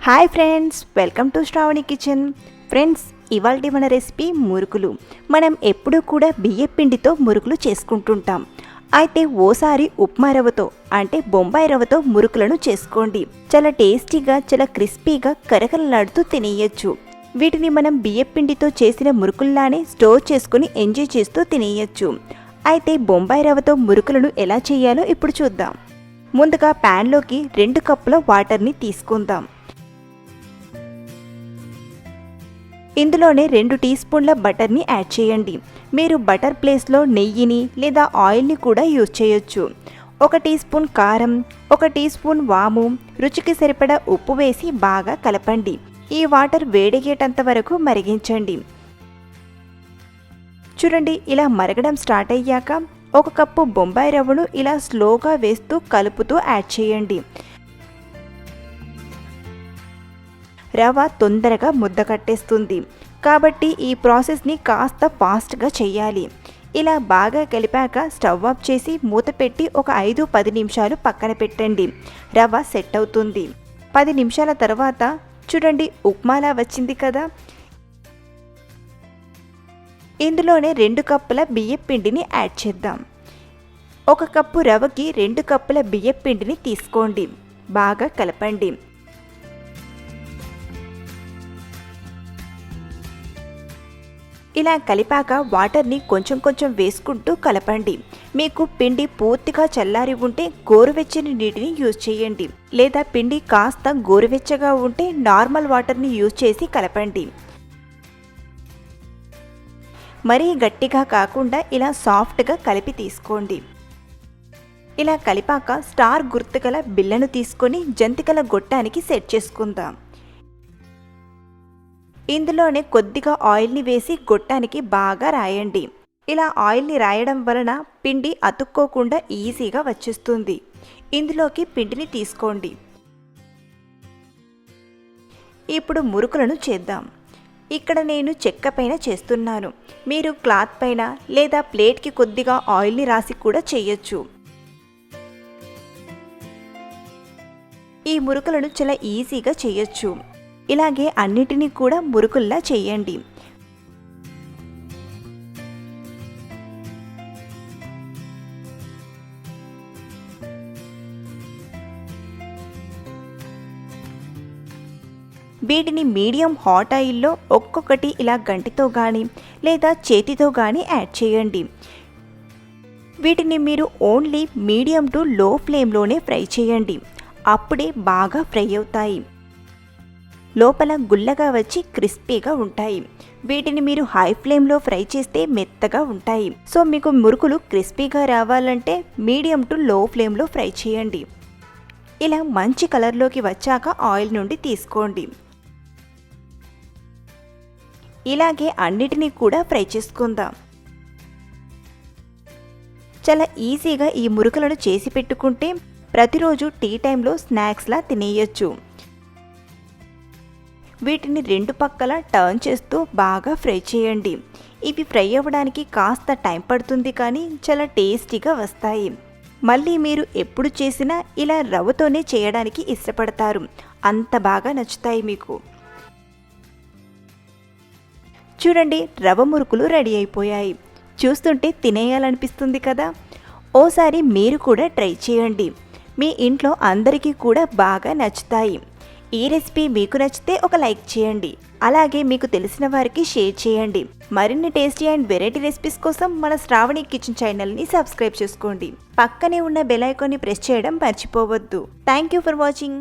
Hi friends, welcome to Shravani kitchen. Friends, ఇవాల్టి మన recipe మురుకులు. మనం ఎప్పుడూ కూడా బియ్యం పిండితో మురుకులు చేసుకుంటుంటాం. అయితే ఓసారి ఉప్మా రవ్వతో అంటే బొంబాయి రవ్వతో మురుకులను చేసుకోండి. చాలా టేస్టీగా, చాలా క్రిస్పీగా కరకరలాడుతూ తినేయచ్చు. వీటిని మనం బియ్యం పిండితో చేసిన మురుకుల్లానే స్టోర్ చేసుకుని ఎంజాయ్ చేస్తూ తినేయచ్చు. అయితే బొంబాయి రవ్వతో మురుకులను ఎలా చేయాలో ఇప్పుడు చూద్దాం. ముందుగా ప్యాన్లోకి 2 కప్పుల వాటర్ని తీసుకుందాం. ఇందులోనే 2 టీ స్పూన్ల బటర్ని యాడ్ చేయండి. మీరు బటర్ ప్లేస్లో నెయ్యిని లేదా ఆయిల్ని కూడా యూజ్ చేయొచ్చు. 1 టీ స్పూన్ కారం, 1 టీ స్పూన్ వాము, రుచికి సరిపడా ఉప్పు వేసి బాగా కలపండి. ఈ వాటర్ వేడెగేటంత వరకు మరిగించండి. చూడండి, ఇలా మరగడం స్టార్ట్ అయ్యాక 1 కప్పు బొంబాయి రవ్వను ఇలా స్లోగా వేస్తూ కలుపుతూ యాడ్ చేయండి. రవ్వ తొందరగా ముద్ద కట్టేస్తుంది, కాబట్టి ఈ ప్రాసెస్ని కాస్త ఫాస్ట్గా చేయాలి. ఇలా బాగా కలిపాక స్టవ్ ఆఫ్ చేసి మూత పెట్టి ఒక 5-10 నిమిషాలు పక్కన పెట్టండి. రవ్వ సెట్ అవుతుంది. 10 నిమిషాల తర్వాత చూడండి, ఉప్మాలా వచ్చింది కదా. ఇందులోనే 2 కప్పుల బియ్యం పిండిని యాడ్ చేద్దాం. 1 కప్పు రవ్వకి 2 కప్పుల బియ్యం పిండిని తీసుకోండి. బాగా కలపండి. ఇలా కలిపాక వాటర్ని కొంచెం కొంచెం వేసుకుంటూ కలపండి. మీకు పిండి పూర్తిగా చల్లారి ఉంటే గోరువెచ్చని నీటిని యూజ్ చేయండి, లేదా పిండి కాస్త గోరువెచ్చగా ఉంటే నార్మల్ వాటర్ని యూజ్ చేసి కలపండి. మరీ గట్టిగా కాకుండా ఇలా సాఫ్ట్గా కలిపి తీసుకోండి. ఇలా కలిపాక స్టార్ గుర్తుగల బిళ్ళను తీసుకొని జంతికల గొట్టానికి సెట్ చేసుకుందాం. ఇందులోనే కొద్దిగా ఆయిల్ని వేసి గొట్టానికి బాగా రాయండి. ఇలా ఆయిల్ని రాయడం వలన పిండి అతుక్కోకుండా ఈజీగా వచ్చేస్తుంది. ఇందులోకి పిండిని తీసుకోండి. ఇప్పుడు మురుకులను చేద్దాం. ఇక్కడ నేను చెక్క పైన చేస్తున్నాను. మీరు క్లాత్ పైన లేదా ప్లేట్కి కొద్దిగా ఆయిల్ని రాసి కూడా చేయొచ్చు. ఈ మురుకులను చాలా ఈజీగా చేయొచ్చు. ఇలాగే అన్నిటినీ కూడా మురుకుల్లా చేయండి. వీటిని మీడియం హాట్ ఆయిల్లో ఒక్కొక్కటి ఇలా గంటితో కానీ లేదా చేతితో కానీ యాడ్ చేయండి. వీటిని మీరు ఓన్లీ మీడియం టు లో ఫ్లేమ్లోనే ఫ్రై చేయండి. అప్పుడే బాగా ఫ్రై అవుతాయి. లోపల గుల్లగా వచ్చి క్రిస్పీగా ఉంటాయి. వీటిని మీరు హై ఫ్లేమ్లో ఫ్రై చేస్తే మెత్తగా ఉంటాయి. సో మీకు మురుకులు క్రిస్పీగా రావాలంటే మీడియం టు లో ఫ్లేమ్లో ఫ్రై చేయండి. ఇలా మంచి కలర్లోకి వచ్చాక ఆయిల్ నుండి తీసుకోండి. ఇలాగే అన్నిటినీ కూడా ఫ్రై చేసుకుందాం. చాలా ఈజీగా ఈ మురుకులను చేసి పెట్టుకుంటే ప్రతిరోజు టీ టైంలో స్నాక్స్లా తినేయచ్చు. వీటిని 2 పక్కల టర్న్ చేస్తూ బాగా ఫ్రై చేయండి. ఇవి ఫ్రై అవ్వడానికి కాస్త టైం పడుతుంది, కానీ చాలా టేస్టీగా వస్తాయి. మళ్ళీ మీరు ఎప్పుడు చేసినా ఇలా రవ్వతోనే చేయడానికి ఇష్టపడతారు. అంత బాగా నచ్చుతాయి మీకు. చూడండి, రవ్వ మురుకులు రెడీ అయిపోయాయి. చూస్తుంటే తినేయాలనిపిస్తుంది కదా. ఓసారి మీరు కూడా ట్రై చేయండి. మీ ఇంట్లో అందరికీ కూడా బాగా నచ్చుతాయి. ఈ రెసిపీ మీకు నచ్చితే ఒక లైక్ చేయండి. అలాగే మీకు తెలిసిన వారికి షేర్ చేయండి. మరిన్ని టేస్టీ అండ్ వెరైటీ రెసిపీస్ కోసం మన శ్రావణి కిచెన్ ఛానల్ని సబ్స్క్రైబ్ చేసుకోండి. పక్కనే ఉన్న బెల్ ఐకాన్ని ప్రెస్ చేయడం మర్చిపోవద్దు. Thank you for watching.